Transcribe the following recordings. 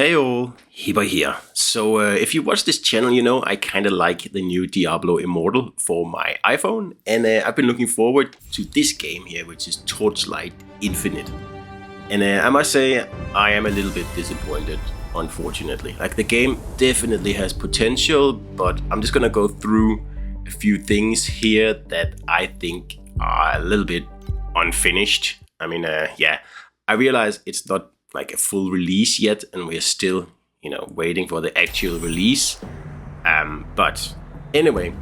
Hey all, Hibber here. So if you watch this channel, you know I kinda like the new Diablo Immortal for my iPhone, and I've been looking forward to this game here, which is Torchlight Infinite. And I must say, I am a little bit disappointed, unfortunately. Like, the game definitely has potential, but I'm just gonna go through a few things here that I think are a little bit unfinished. I mean, yeah, I realize it's not like a full release yet, and we're still, waiting for the actual release. But anyway,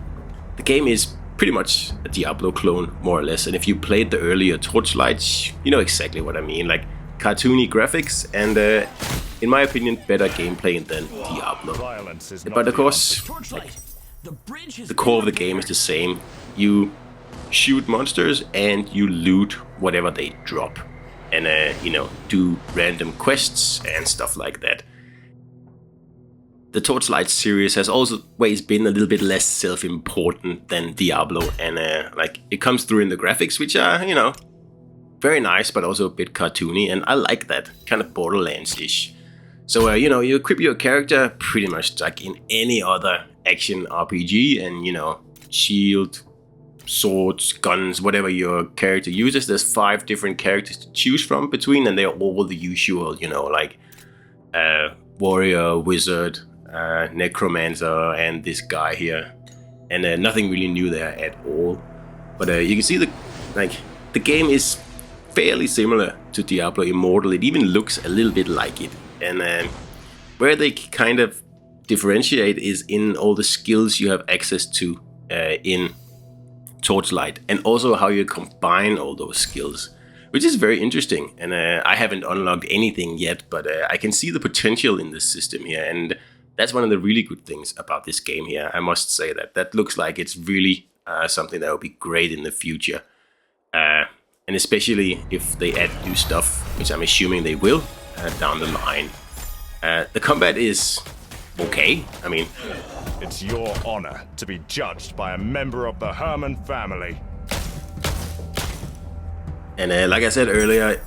the game is pretty much a Diablo clone, more or less. And if you played the earlier Torchlight, you know exactly what I mean. Like, cartoony graphics and, in my opinion, better gameplay than Diablo. But of course, like, the core of the game is the same. You shoot monsters and you loot whatever they drop. And, do random quests and stuff like that. The Torchlight series has always been a little bit less self-important than Diablo, and it comes through in the graphics, which are, very nice, but also a bit cartoony, and I like that, kind of Borderlands-ish. So, you equip your character pretty much like in any other action RPG, and, shield, swords, guns, whatever your character uses. There's 5 different characters to choose from between, and they're all the usual, like warrior, wizard, necromancer, and this guy here. And nothing really new there at all. But you can see the game is fairly similar to Diablo Immortal. It even looks a little bit like it. And where they kind of differentiate is in all the skills you have access to in Torchlight, and also how you combine all those skills, which is very interesting. And I haven't unlocked anything yet, but I can see the potential in this system here, and that's one of the really good things about this game here. I must say that looks like it's really something that will be great in the future, and especially if they add new stuff, which I'm assuming they will down the line. The combat is okay. I mean, it's your honor to be judged by a member of the Herman family. And like I said earlier,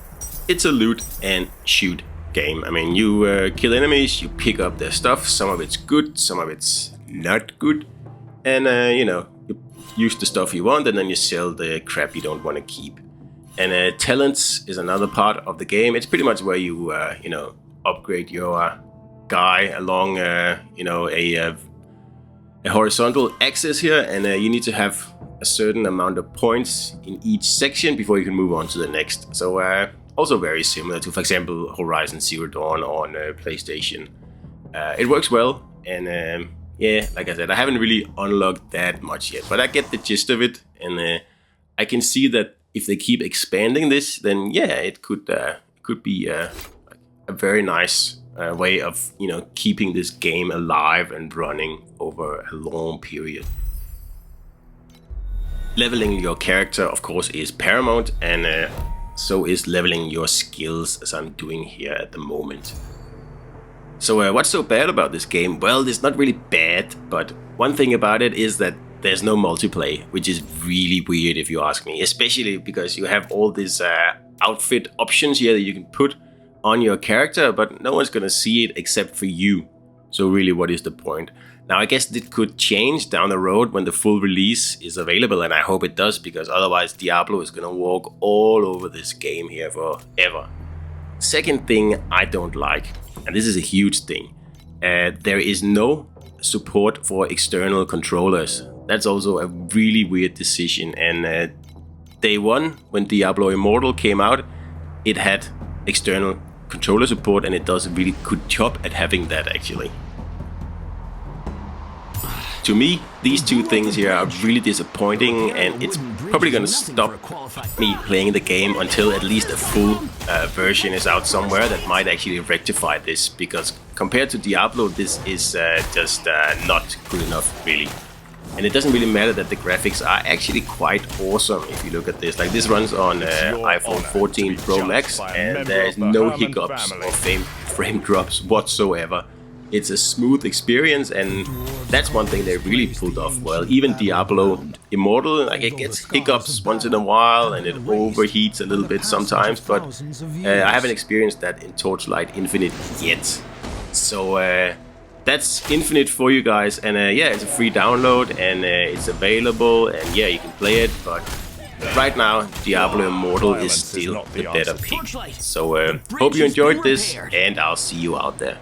it's a loot and shoot game. I mean, you kill enemies, you pick up their stuff. Some of it's good, some of it's not good. And, you use the stuff you want, and then you sell the crap you don't want to keep. And talents is another part of the game. It's pretty much where you, upgrade your guy along, a horizontal axis here, and you need to have a certain amount of points in each section before you can move on to the next. So also very similar to, for example, Horizon Zero Dawn on PlayStation. It works well, and yeah, like I said, I haven't really unlocked that much yet, but I get the gist of it, and I can see that if they keep expanding this, then yeah, it could be a very nice way of keeping this game alive and running over a long period. Leveling your character, of course, is paramount, and so is leveling your skills, as I'm doing here at the moment. So what's so bad about this game? Well, it's not really bad, but one thing about it is that there's no multiplayer, which is really weird if you ask me, especially because you have all these outfit options here that you can put on your character, but no one's gonna see it except for you. So really, what is the point? Now, I guess it could change down the road when the full release is available, and I hope it does, because otherwise Diablo is gonna walk all over this game here forever. Second thing I don't like, and this is a huge thing, there is no support for external controllers. That's also a really weird decision, and day one, when Diablo Immortal came out, it had external controller support, and it does a really good job at having that, actually. To me, these two things here are really disappointing, and it's probably gonna stop me playing the game until at least a full version is out somewhere that might actually rectify this, because compared to Diablo, this is just not good enough, really. And it doesn't really matter that the graphics are actually quite awesome if you look at this. Like, this runs on iPhone 14 Pro Max, and there's no hiccups or frame drops whatsoever. It's a smooth experience, and that's one thing they really pulled off well. Even Diablo Immortal, like, it gets hiccups once in a while, and it overheats a little bit sometimes, but I haven't experienced that in Torchlight Infinite yet. So that's Infinite for you guys, and yeah, it's a free download, and it's available, and yeah, you can play it, but right now Diablo Immortal is still the better pick. So hope you enjoyed this, and I'll see you out there.